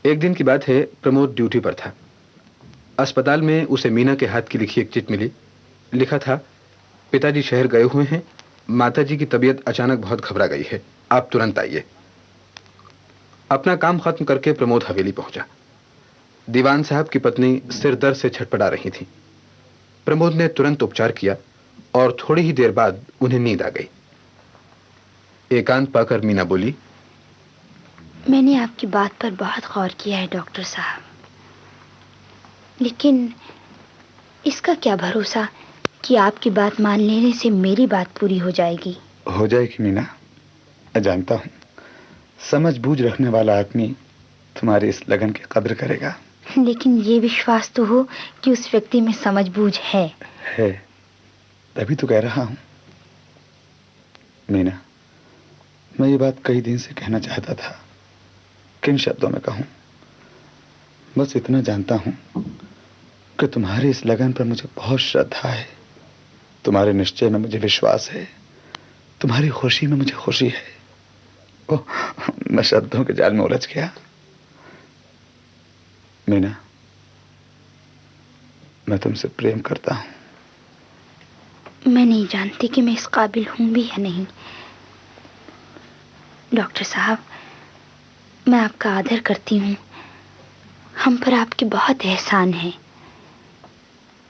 एक दिन की बात है, प्रमोद ड्यूटी पर था। अस्पताल में उसे मीना के हाथ की लिखी एक चिट मिली। लिखा था, पिताजी शहर गए हुए हैं, माताजी की तबीयत अचानक बहुत घबरा गई है, आप तुरंत आइए। अपना काम खत्म करके प्रमोद हवेली पहुंचा। दीवान साहब की पत्नी सिर दर्द से छटपटा रही थी। प्रमोद ने तुरंत उपचार किया और थोड़ी ही देर बाद उन्हें नींद आ गई। एकांत पाकर मीना बोली, मैंने आपकी बात पर बहुत गौर किया है डॉक्टर साहब, लेकिन इसका क्या भरोसा कि आपकी बात मान लेने से मेरी बात पूरी हो जाएगी। हो जाएगी मीना, मैं जानता हूं। समझ बूझ रखने वाला आदमी तुम्हारी इस लगन की कद्र करेगा। लेकिन ये विश्वास तो हो कि उस व्यक्ति में समझ बूझ है। तभी तो कह रहा हूं। मीना, मैं ये बात कई दिन से कहना चाहता था, किन शब्दों में कहूं? बस इतना जानता हूं कि तुम्हारी इस लगन पर मुझे बहुत श्रद्धा है, तुम्हारे निश्चय में मुझे विश्वास है, तुम्हारी खुशी में मुझे खुशी है। ओह, मैं शब्दों के जाल में उलझ गया। मीना, मैं तुमसे प्रेम करता हूं। मैं नहीं जानती कि मैं इस काबिल हूं भी या नहीं। डॉक्टर साहब, मैं आपका आदर करती हूं। हम पर आपके बहुत एहसान है।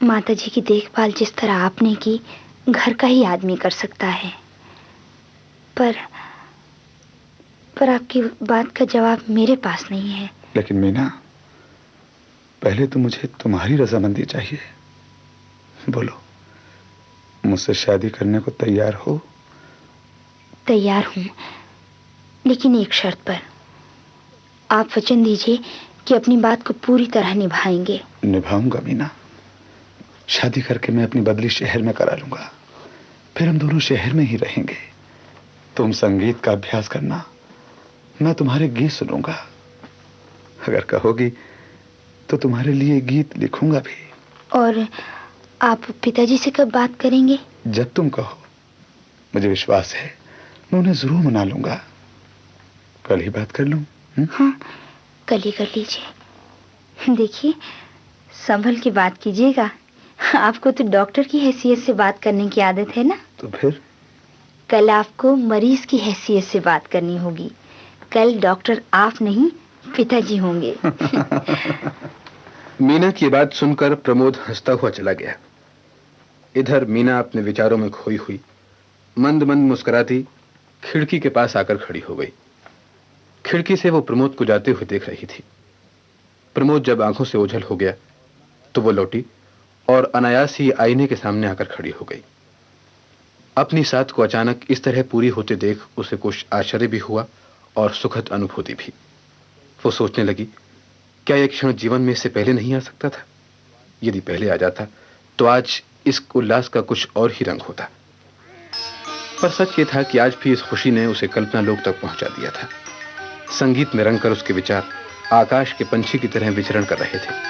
माताजी की देखभाल जिस तरह आपने की, घर का ही आदमी कर सकता है। पर आपकी बात का जवाब मेरे पास नहीं है। लेकिन मीना, पहले तो मुझे तुम्हारी रजामंदी चाहिए। बोलो, मुझसे शादी करने को तैयार हो? तैयार हूं, लेकिन एक शर्त पर। आप वचन दीजिए कि अपनी बात को पूरी तरह निभाएंगे। निभाऊंगा मीना। शादी करके मैं अपनी बदली शहर में करा लूंगा, फिर हम दोनों शहर में ही रहेंगे। तुम संगीत का अभ्यास करना, मैं तुम्हारे गीत सुनूंगा। अगर कहोगी तो तुम्हारे लिए गीत लिखूंगा भी। और आप पिताजी से कब बात करेंगे? जब तुम कहो। मुझे विश्वास है मैं उन्हें जरूर मना लूंगा। कल ही बात कर लूं? हाँ, कल ही कर लीजिए। देखिए, संभल के बात कीजिएगा। आपको तो डॉक्टर की हैसियत से बात करने की आदत है ना। तो फिर कल आपको मरीज की हैसियत से बात करनी होगी। कल डॉक्टर आप नहीं, पिताजी होंगे। मीना की बात सुनकर प्रमोद हंसता हुआ चला गया। इधर मीना अपने विचारों में खोई हुई मंद मंद मुस्कुराती खिड़की के पास आकर खड़ी हो गई। खिड़की से वो प्रमोद को जाते हुए देख रही थी। प्रमोद जब आंखों से ओझल हो गया तो वो लौटी और अनायास ही आईने के सामने आकर खड़ी हो गई। अपनी साथ को अचानक इस तरह पूरी होते देख उसे कुछ आश्चर्य भी हुआ और सुखद अनुभूति भी। वो सोचने लगी, क्या यह क्षण जीवन में इससे पहले नहीं आ सकता था? यदि पहले आ जाता तो आज इस उल्लास का कुछ और ही रंग होता। पर सच ये था कि आज भी इस खुशी ने उसे कल्पना लोक तक पहुंचा दिया था। संगीत में रंग कर उसके विचार आकाश के पंछी की तरह विचरण कर रहे थे।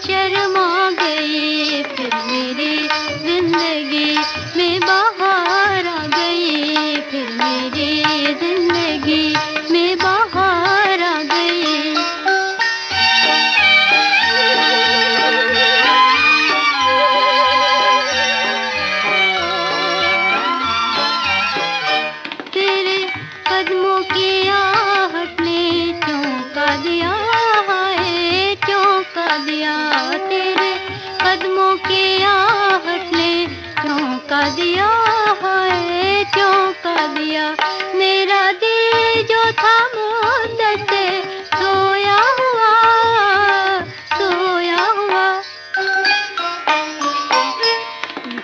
शर्मा तेरे कदमों की आहट ने चौंका दिया है, चौंका दिया। मेरा दिल जो था मुद्दत से सोया हुआ, सोया हुआ।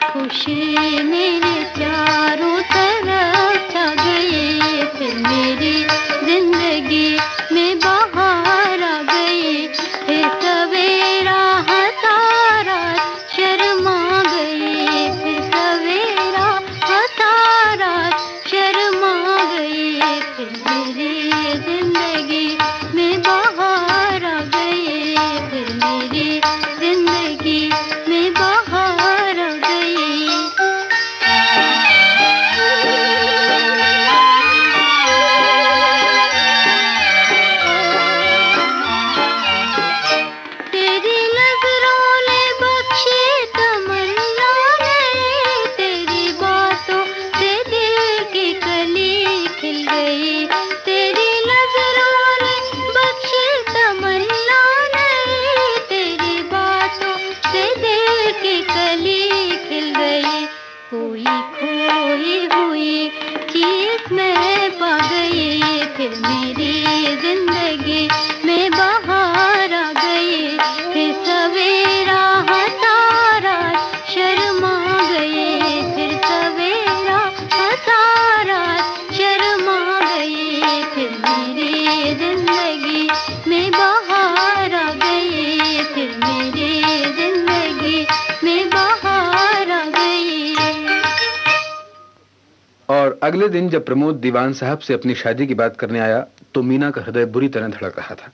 खुशी मेरे चारों तरफ छा गई, फिर मेरी जिंदगी में बाहर आ गई। फिर सवेरा हतारा शर्मा गई, फिर सवेरा हतारा शर्मा गई। फिर मेरी जिंदगी में बाहर आ गई, फिर मेरी जिंदगी में बाहर आ गई। तेरी नजरों ने बख्शी तमन्ना गई, तेरी बातों से दिल की कली खिल गई। तेरी नजरों ने बख्शी तमन्ना गई, तेरी बातों से दिल की कली खिल गई। कोई खोई हुई चीज मैं पा गई, फिर मेरी जिंदगी में बाहर आ गई। फिर सवेरा हतारा शर्मा गई, फिर सवेरा हतारा शर्मा गई। फिर मेरी जिंदगी में बाहर आ गई, फिर मेरी जिंदगी में बाहर आ गई। और अगले दिन जब प्रमोद दीवान साहब से अपनी शादी की बात करने आया तो मीना का हृदय बुरी तरह धड़क रहा था।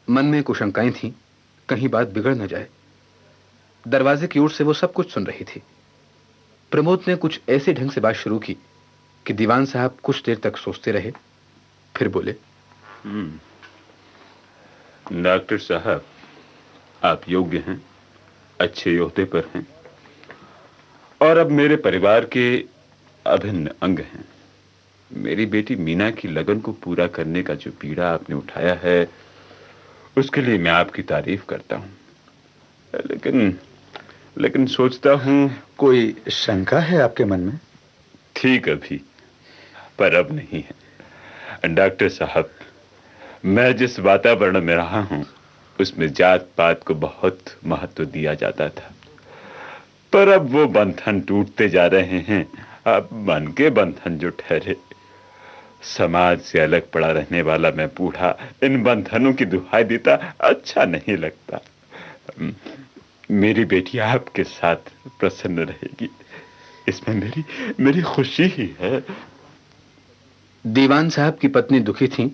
मन में कुछ शंकाएं थीं, कहीं बात बिगड़ न जाए। दरवाजे की ओर से वो सब कुछ सुन रही थी। प्रमोद ने कुछ ऐसे ढंग से बात शुरू की कि दीवान साहब कुछ देर तक सोचते रहे, फिर बोले, डॉक्टर साहब, आप योग्य हैं, अच्छे ओहदे पर हैं और अब मेरे परिवार के अभिन्न अंग हैं। मेरी बेटी मीना की लगन को पूरा करने का जो पीड़ा आपने उठाया है उसके लिए मैं आपकी तारीफ करता हूं। लेकिन सोचता हूं। कोई शंका है आपके मन में? ठीक अभी, पर अब नहीं है। डॉक्टर साहब, मैं जिस वातावरण में रहा हूं उसमें जात पात को बहुत महत्व दिया जाता था, पर अब वो बंधन टूटते जा रहे हैं। अब मन के बंधन जो ठहरे, समाज से अलग पड़ा रहने वाला मैं बूढ़ा इन बंधनों की दुहाई देता अच्छा नहीं लगता। मेरी बेटी आपके साथ प्रसन्न रहेगी, इसमें मेरी खुशी ही है। दीवान साहब की पत्नी दुखी थीं,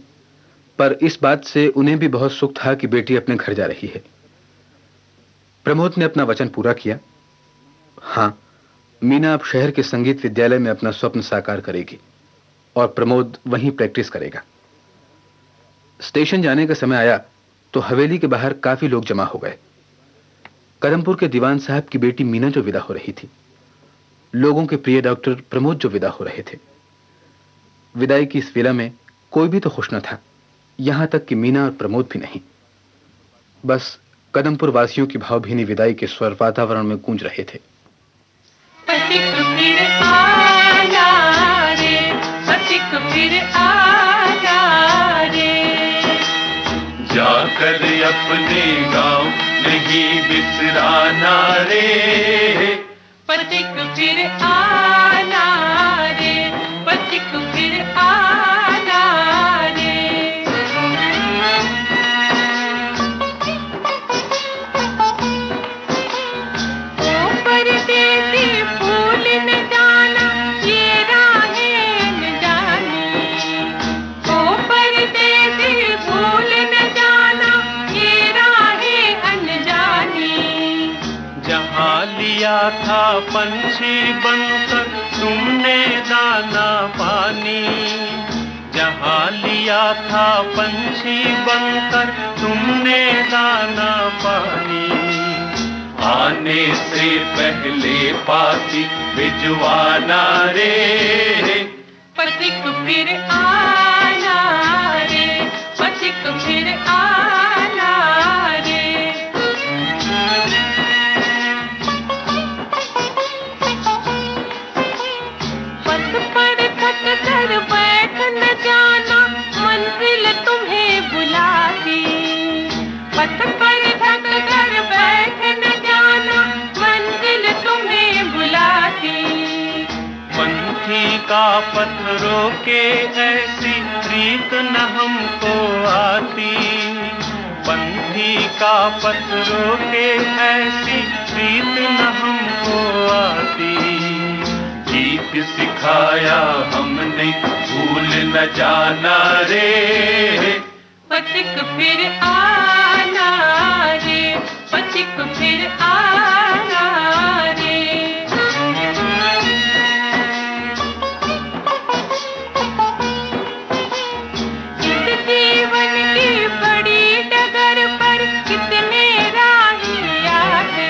पर इस बात से उन्हें भी बहुत सुख था कि बेटी अपने घर जा रही है। प्रमोद ने अपना वचन पूरा किया। हाँ, मीना अब शहर के संगीत विद्यालय में अपना स्वप्न साकार करेगी और प्रमोद वहीं प्रैक्टिस करेगा। स्टेशन जाने का समय आया तो हवेली के बाहर काफी लोग जमा हो गए। कदमपुर के दीवान साहब की बेटी मीना जो विदा हो रही थी, लोगों के प्रिय डॉक्टर प्रमोद जो विदा हो रहे थे। विदाई की इस वेला में कोई भी तो खुश न था, यहां तक कि मीना और प्रमोद भी नहीं। बस कदमपुर वासियों की भावभीनी विदाई के स्वर वातावरण में गूंज रहे थे। पथिक फिर आना रे, पथिक फिर आना रे, जाकर अपने गांव नहीं बिसराना रे। पथिक फिर आना रे, पथिक फिर आना रे। ओ परदेसी फूल न जाना, ये राहें न जानी। ओ परदेसी फूल न जाना, ये राहें अनजानी। जहाँ लिया था पंछी बनकर तुमने दाना पानी, जहाँ लिया था पंछी बनकर तुमने दाना पानी। आने से पहले पाती भिजवाना रे। पथिक फिर आना रे, पथिक फिर आना रे। पत्थरों के ऐसी रीत न हमको आती, बंधी का पत्थरों के ऐसी रीत न हमको आती। गीत सिखाया हमने भूल न जाना रे, पथिक फिर आना रे, पथिक फिर आना रे। इस जीवन की बड़ी डगर पर कितने राही आते,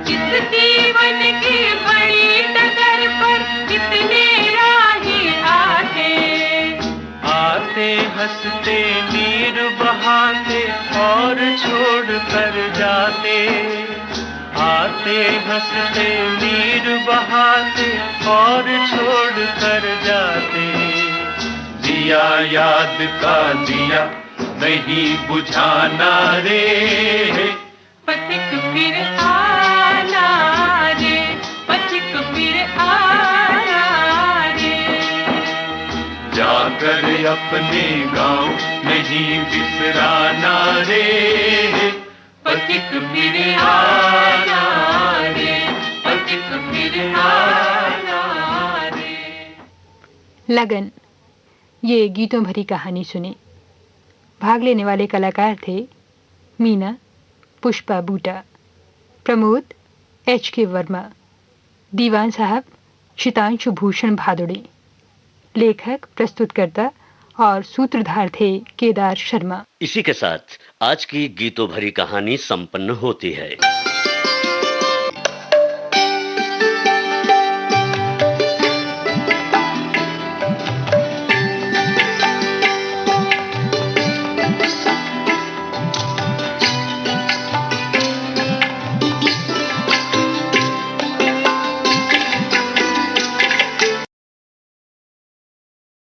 इस जीवन की बड़ी डगर पर कितने राही आते। आते हंसते नीर बहाते और छोड़ कर जाते, आते हंसते नीर बहाते और छोड़ कर जाते। दिया याद का दिया नहीं बुझाना रे, पथिक फिर आना रे, पथिक फिर आना रे। जाकर अपने गांव नहीं बिसराना रे, पथिक फिर आना रे, पथिक फिर आना रे। लगन, ये गीतों भरी कहानी सुनी। भाग लेने वाले कलाकार थे मीना पुष्पा बूटा, प्रमोद HK वर्मा, दीवान साहब शितांशु भूषण भादुड़ी, लेखक प्रस्तुतकर्ता और सूत्रधार थे केदार शर्मा। इसी के साथ आज की गीतों भरी कहानी संपन्न होती है।